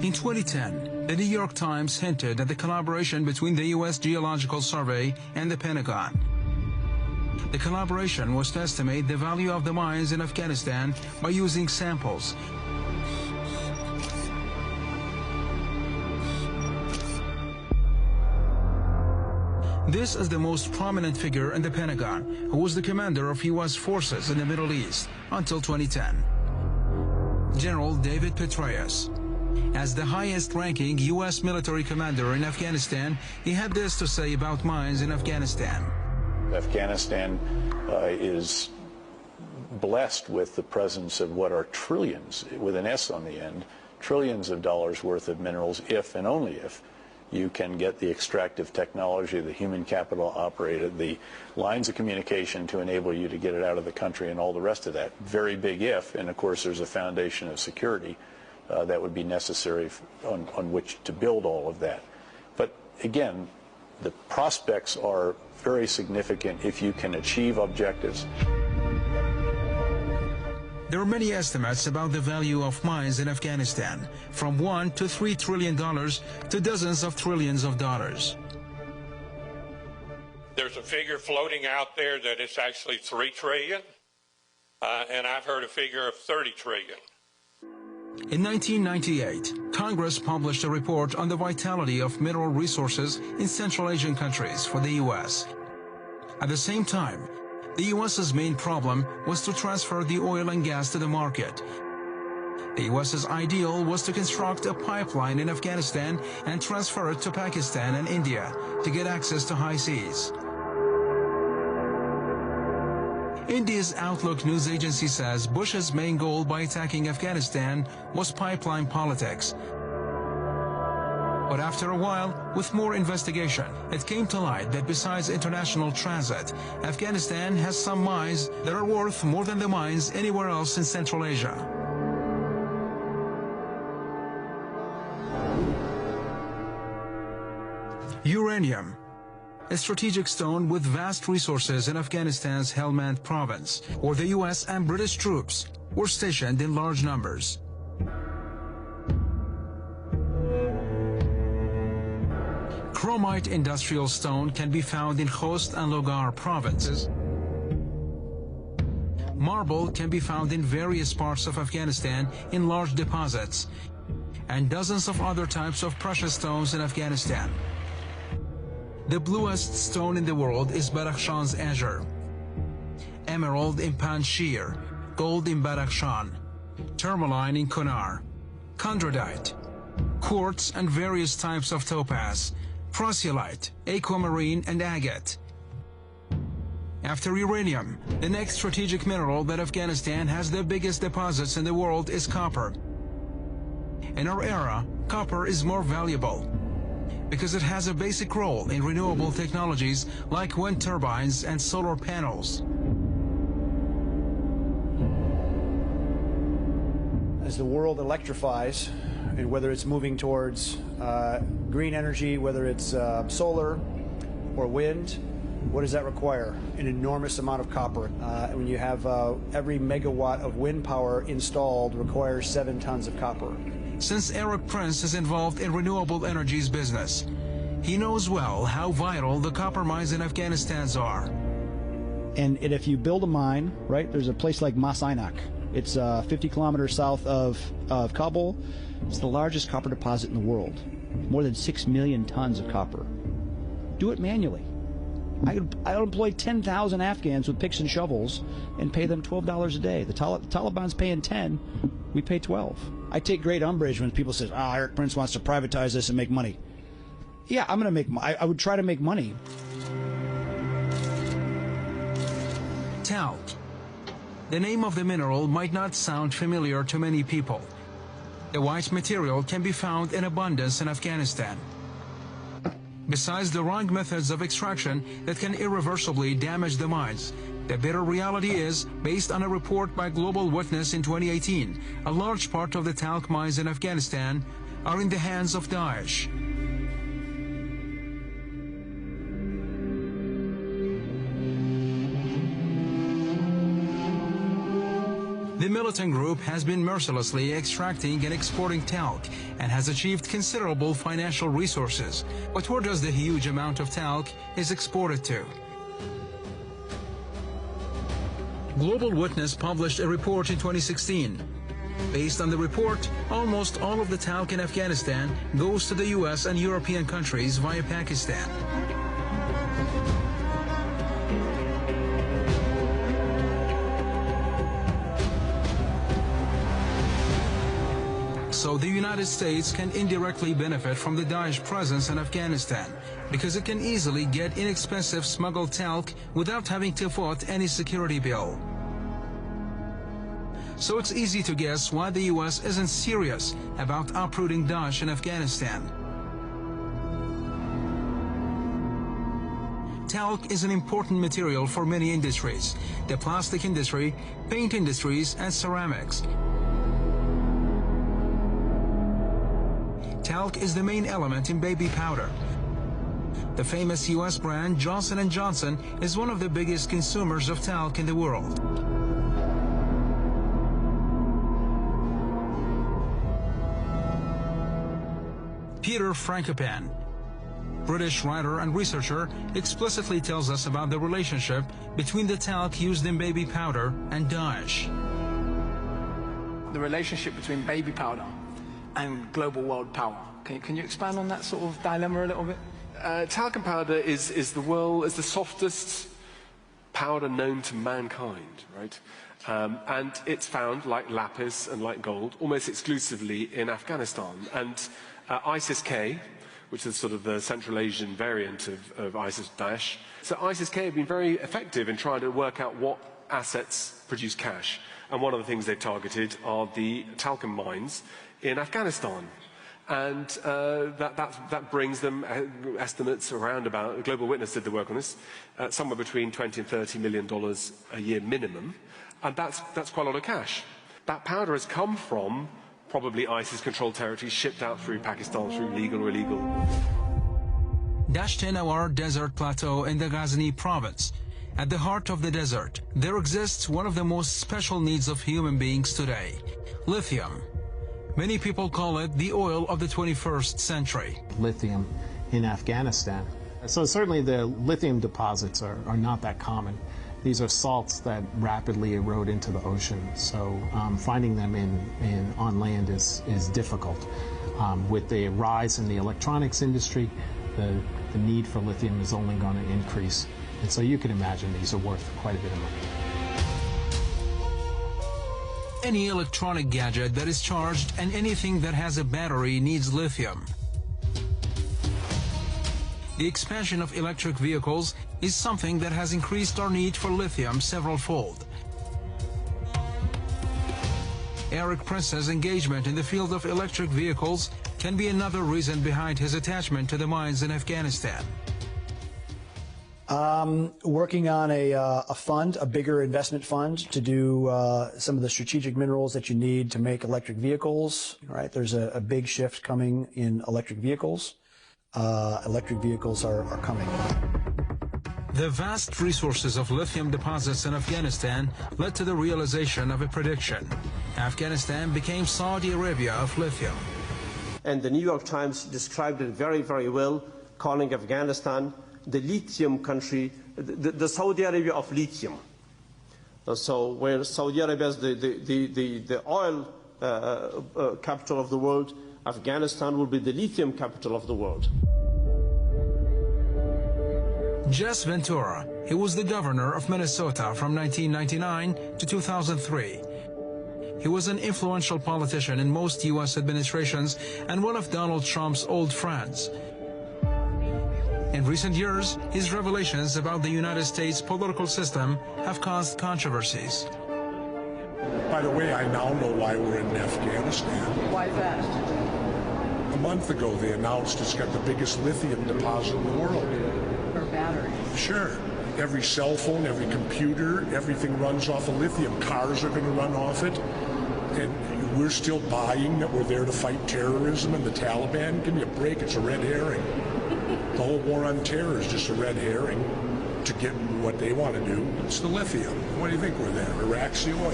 In 2010, the New York Times hinted at the collaboration between the U.S. Geological Survey and the Pentagon. The collaboration was to estimate the value of the mines in Afghanistan by using samples. This is the most prominent figure in the Pentagon, who was the commander of U.S. forces in the Middle East until 2010. General David Petraeus. As the highest-ranking U.S. military commander in Afghanistan, he had this to say about mines in Afghanistan. Afghanistan is blessed with the presence of what are trillions, with an S on the end, trillions of dollars worth of minerals if and only if you can get the extractive technology, the human capital operated, the lines of communication to enable you to get it out of the country and all the rest of that. Very big if, and of course there's a foundation of security that would be necessary on which to build all of that. But again, the prospects are very significant if you can achieve objectives. There are many estimates about the value of mines in Afghanistan, from $1 to $3 trillion to dozens of trillions of dollars. There's a figure floating out there that it's actually $3 trillion, and I've heard a figure of $30 trillion. In 1998, Congress published a report on the vitality of mineral resources in Central Asian countries for the U.S. At the same time, the U.S.'s main problem was to transfer the oil and gas to the market. The U.S.'s ideal was to construct a pipeline in Afghanistan and transfer it to Pakistan and India to get access to high seas. India's Outlook news agency says Bush's main goal by attacking Afghanistan was pipeline politics. But after a while, with more investigation, it came to light that besides international transit, Afghanistan has some mines that are worth more than the mines anywhere else in Central Asia. Uranium, a strategic stone with vast resources in Afghanistan's Helmand province, where the U.S. and British troops were stationed in large numbers. Chromite industrial stone can be found in Khost and Logar provinces. Marble can be found in various parts of Afghanistan in large deposits, and dozens of other types of precious stones in Afghanistan. The bluest stone in the world is Badakhshan's azure, emerald in Panjshir, gold in Badakhshan, tourmaline in Kunar, chondrodite, quartz and various types of topaz, prasiolite, aquamarine and agate. After uranium, the next strategic mineral that Afghanistan has the biggest deposits in the world is copper. In our era, copper is more valuable because it has a basic role in renewable technologies like wind turbines and solar panels. As the world electrifies, and whether it's moving towards green energy, whether it's solar or wind, what does that require? An enormous amount of copper. When you have every megawatt of wind power installed requires 7 tons of copper. Since Eric Prince is involved in renewable energies business, he knows well how vital the copper mines in Afghanistan are. And if you build a mine, right, there's a place like Mas Ainak. It's 50 kilometers south of Kabul. It's the largest copper deposit in the world. More than 6 million tons of copper. Do it manually. I'll employ 10,000 Afghans with picks and shovels and pay them $12 a day. The Taliban's paying 10, we pay 12. I take great umbrage when people say, Eric Prince wants to privatize this and make money. Yeah, I'm going to I would try to make money. Talc. The name of the mineral might not sound familiar to many people. The white material can be found in abundance in Afghanistan. Besides the wrong methods of extraction that can irreversibly damage the mines, the bitter reality is, based on a report by Global Witness in 2018, a large part of the talc mines in Afghanistan are in the hands of Daesh. The militant group has been mercilessly extracting and exporting talc and has achieved considerable financial resources. But where does the huge amount of talc is exported to? Global Witness published a report in 2016. Based on the report, almost all of the talc in Afghanistan goes to the US and European countries via Pakistan. So the United States can indirectly benefit from the Daesh presence in Afghanistan because it can easily get inexpensive smuggled talc without having to foot any security bill. So it's easy to guess why the US isn't serious about uprooting Daesh in Afghanistan. Talc is an important material for many industries: the plastic industry, paint industries, and ceramics. Talc is the main element in baby powder. The famous US brand Johnson & Johnson is one of the biggest consumers of talc in the world. Peter Frankopan, British writer and researcher, explicitly tells us about the relationship between the talc used in baby powder and Daesh. The relationship between baby powder and global world power. Can you expand on that sort of dilemma a little bit? Talcum powder is the softest powder known to mankind, right? And it's found, like lapis and like gold, almost exclusively in Afghanistan. And ISIS-K, which is sort of the Central Asian variant of ISIS-Daesh. So ISIS-K have been very effective in trying to work out what assets produce cash. And one of the things they've targeted are the talcum mines in Afghanistan. And that brings them estimates around about, Global Witness did the work on this, somewhere between $20 and $30 million a year minimum. And that's quite a lot of cash. That powder has come from probably ISIS-controlled territories, shipped out through Pakistan, through legal or illegal. Dasht-e Nawar Desert Plateau in the Ghazni province. At the heart of the desert, there exists one of the most special needs of human beings today: lithium. Many people call it the oil of the 21st century. Lithium in Afghanistan. So certainly the lithium deposits are not that common. These are salts that rapidly erode into the ocean, so finding them on land is difficult. With the rise in the electronics industry, the need for lithium is only going to increase. And so you can imagine these are worth quite a bit of money. Any electronic gadget that is charged and anything that has a battery needs lithium. The expansion of electric vehicles is something that has increased our need for lithium several-fold. Eric Prince's engagement in the field of electric vehicles can be another reason behind his attachment to the mines in Afghanistan. Working on a fund, a bigger investment fund to do some of the strategic minerals that you need to make electric vehicles. Right, there's a big shift coming in electric vehicles. Electric vehicles are coming. The vast resources of lithium deposits in Afghanistan led to the realization of a prediction. Afghanistan became Saudi Arabia of lithium. And the New York Times described it very, very well, calling Afghanistan the lithium country, the Saudi Arabia of lithium. So where Saudi Arabia is the oil capital of the world, Afghanistan will be the lithium capital of the world. Jess Ventura, he was the governor of Minnesota from 1999 to 2003. He was an influential politician in most U.S. administrations and one of Donald Trump's old friends. In recent years, his revelations about the United States political system have caused controversies. By the way, I now know why we're in Afghanistan. Why is that? A month ago, they announced it's got the biggest lithium deposit in the world. For batteries? Sure. Every cell phone, every computer, everything runs off of lithium. Cars are going to run off it. And we're still buying that we're there to fight terrorism and the Taliban. Give me a break. It's a red herring. The whole war on terror is just a red herring to get what they want to do. It's the lithium. Why do you think we're there? Iraq's the oil.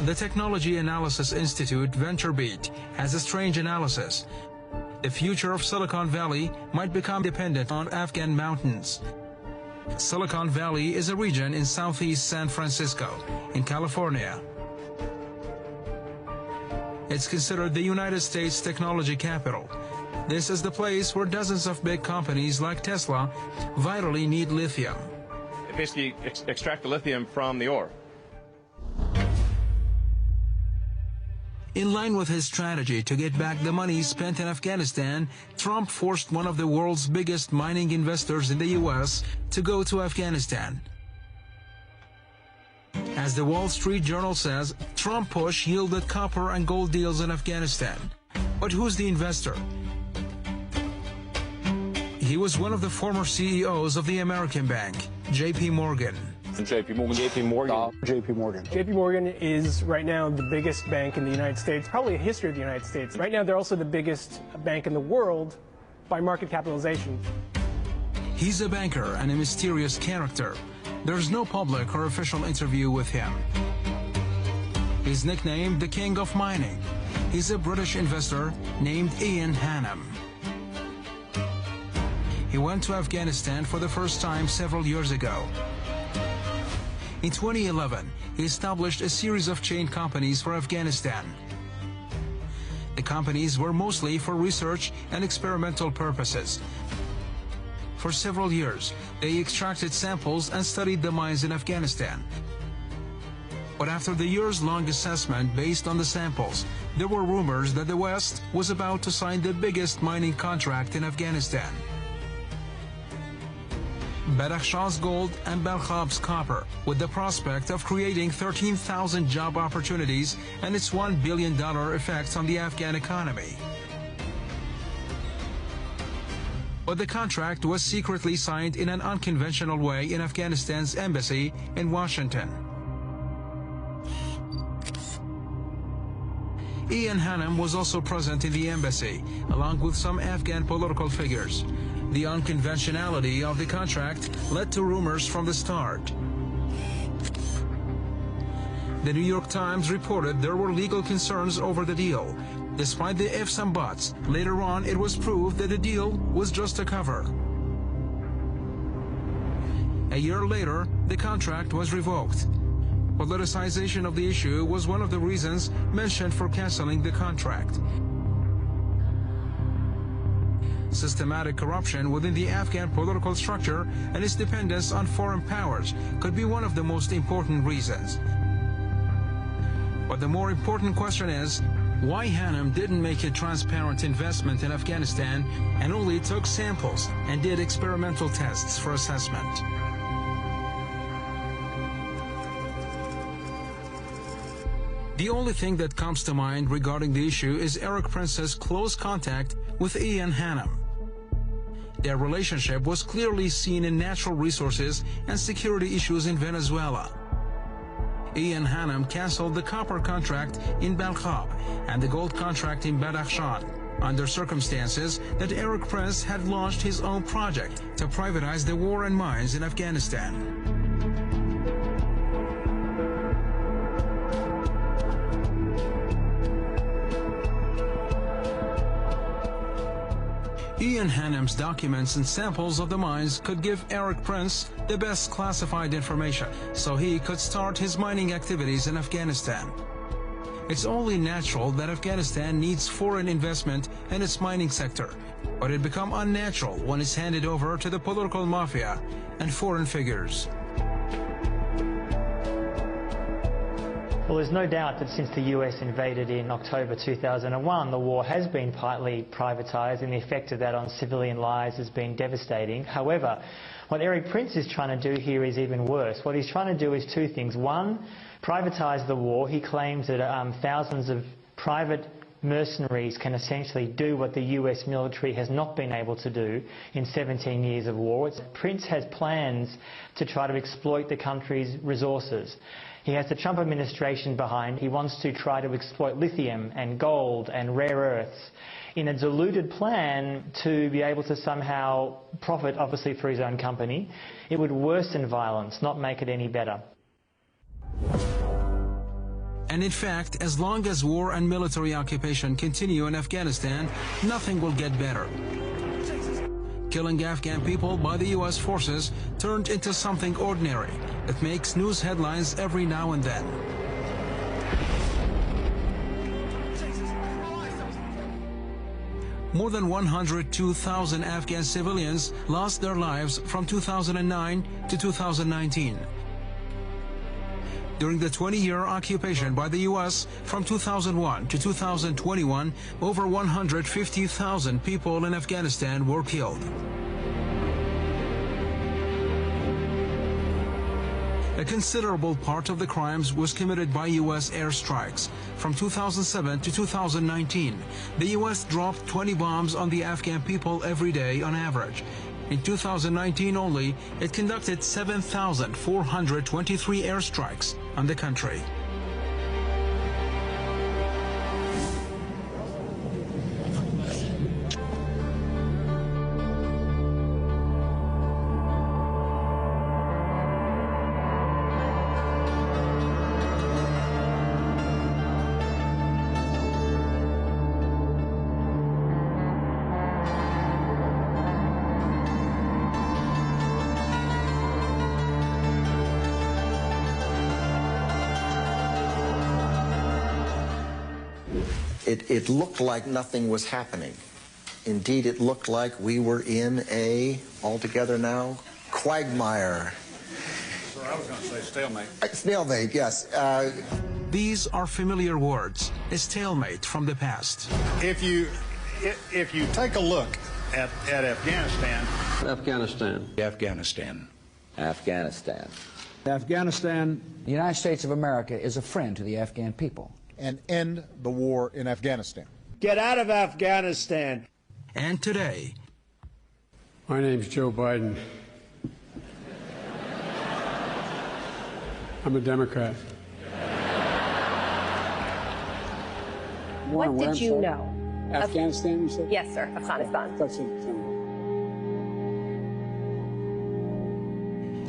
The Technology Analysis Institute, VentureBeat, has a strange analysis. The future of Silicon Valley might become dependent on Afghan mountains. Silicon Valley is a region in southeast San Francisco, in California. It's considered the United States technology capital. This is the place where dozens of big companies like Tesla vitally need lithium. Basically, extract the lithium from the ore. In line with his strategy to get back the money spent in Afghanistan, Trump forced one of the world's biggest mining investors in the U.S. to go to Afghanistan. As the Wall Street Journal says, Trump push yielded copper and gold deals in Afghanistan. But who's the investor? He was one of the former CEOs of the American bank, J.P. Morgan. JP Morgan. JP Morgan is right now the biggest bank in the United States, probably in the history of the United States. Right now, they're also the biggest bank in the world by market capitalization. He's a banker and a mysterious character. There's no public or official interview with him. He's nicknamed the King of Mining. He's a British investor named Ian Hannam. He went to Afghanistan for the first time several years ago. In 2011, he established a series of chain companies for Afghanistan. The companies were mostly for research and experimental purposes. For several years, they extracted samples and studied the mines in Afghanistan. But after the years-long assessment based on the samples, there were rumors that the West was about to sign the biggest mining contract in Afghanistan. Badakhshan's gold and Balkhab's copper, with the prospect of creating 13,000 job opportunities and its $1 billion effect on the Afghan economy. But the contract was secretly signed in an unconventional way in Afghanistan's embassy in Washington. Ian Hannam was also present in the embassy, along with some Afghan political figures. The unconventionality of the contract led to rumors from the start. The New York Times reported there were legal concerns over the deal. Despite the ifs and buts, later on it was proved that the deal was just a cover. A year later, the contract was revoked. Politicization of the issue was one of the reasons mentioned for canceling the contract. Systematic corruption within the Afghan political structure and its dependence on foreign powers could be one of the most important reasons. But the more important question is, why Hannam didn't make a transparent investment in Afghanistan and only took samples and did experimental tests for assessment. The only thing that comes to mind regarding the issue is Erik Prince's close contact with Ian Hannam. Their relationship was clearly seen in natural resources and security issues in Venezuela. Ian Hannam canceled the copper contract in Balkhab and the gold contract in Badakhshan under circumstances that Erik Prince had launched his own project to privatize the war and mines in Afghanistan. Ian Hannam's documents and samples of the mines could give Erik Prince the best classified information, so he could start his mining activities in Afghanistan. It's only natural that Afghanistan needs foreign investment in its mining sector, but it becomes unnatural when it's handed over to the political mafia and foreign figures. Well, there's no doubt that since the US invaded in October 2001, the war has been partly privatised, and the effect of that on civilian lives has been devastating. However, what Erik Prince is trying to do here is even worse. What he's trying to do is two things. One, privatise the war. He claims that thousands of private mercenaries can essentially do what the US military has not been able to do in 17 years of war. Prince has plans to try to exploit the country's resources. He has the Trump administration behind. He wants to try to exploit lithium and gold and rare earths in a diluted plan to be able to somehow profit, obviously, for his own company. It would worsen violence, not make it any better. And in fact, as long as war and military occupation continue in Afghanistan, nothing will get better. Killing Afghan people by the U.S. forces turned into something ordinary that makes news headlines every now and then. More than 102,000 Afghan civilians lost their lives from 2009 to 2019. During the 20-year occupation by the U.S. from 2001 to 2021, over 150,000 people in Afghanistan were killed. A considerable part of the crimes was committed by U.S. airstrikes. From 2007 to 2019, the U.S. dropped 20 bombs on the Afghan people every day on average. In 2019 only, it conducted 7,423 airstrikes on the country. It looked like nothing was happening. Indeed, it looked like we were in a, altogether now, quagmire. Sir, I was going to say stalemate. Stalemate, yes. These are familiar words, a stalemate from the past. If you take a look at Afghanistan. Afghanistan. Afghanistan. Afghanistan. Afghanistan. The United States of America is a friend to the Afghan people. And end the war in Afghanistan. Get out of Afghanistan. And today. My name's Joe Biden. I'm a Democrat. What did you know? Afghanistan, you said? Yes, sir, Afghanistan. That's it.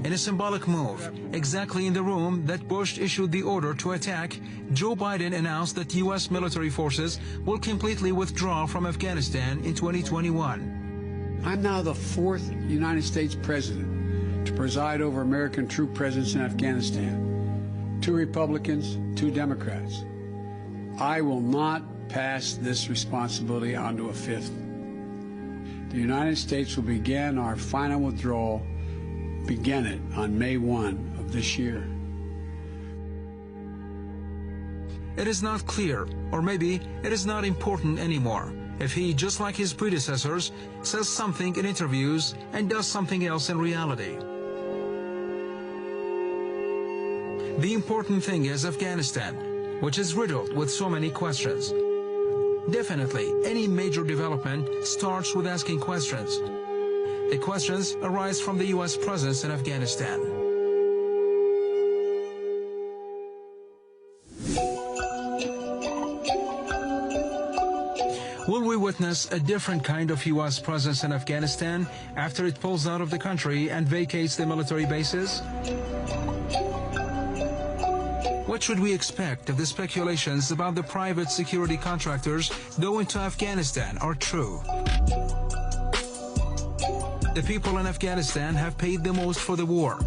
In a symbolic move, exactly in the room that Bush issued the order to attack, Joe Biden announced that U.S. military forces will completely withdraw from Afghanistan in 2021. I'm now the 4th United States president to preside over American troop presence in Afghanistan. 2 Republicans, 2 Democrats. I will not pass this responsibility on to a 5th. The United States will begin our final withdrawal began it on May 1 of this year. It is not clear, or maybe it is not important anymore, if he, just like his predecessors, says something in interviews and does something else in reality. The important thing is Afghanistan, which is riddled with so many questions. Definitely, any major development starts with asking questions. The questions arise from the U.S. presence in Afghanistan. Will we witness a different kind of U.S. presence in Afghanistan after it pulls out of the country and vacates the military bases? What should we expect if the speculations about the private security contractors going to Afghanistan are true? The people in Afghanistan have paid the most for the war.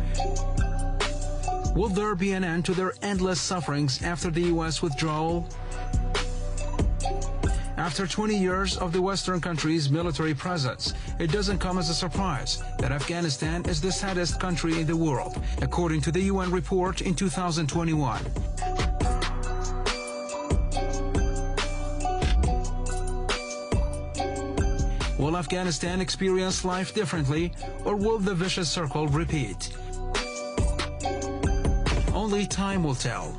Will there be an end to their endless sufferings after the U.S. withdrawal? After 20 years of the Western country's military presence, it doesn't come as a surprise that Afghanistan is the saddest country in the world, according to the UN report in 2021. Will Afghanistan experience life differently, or will the vicious circle repeat? Only time will tell.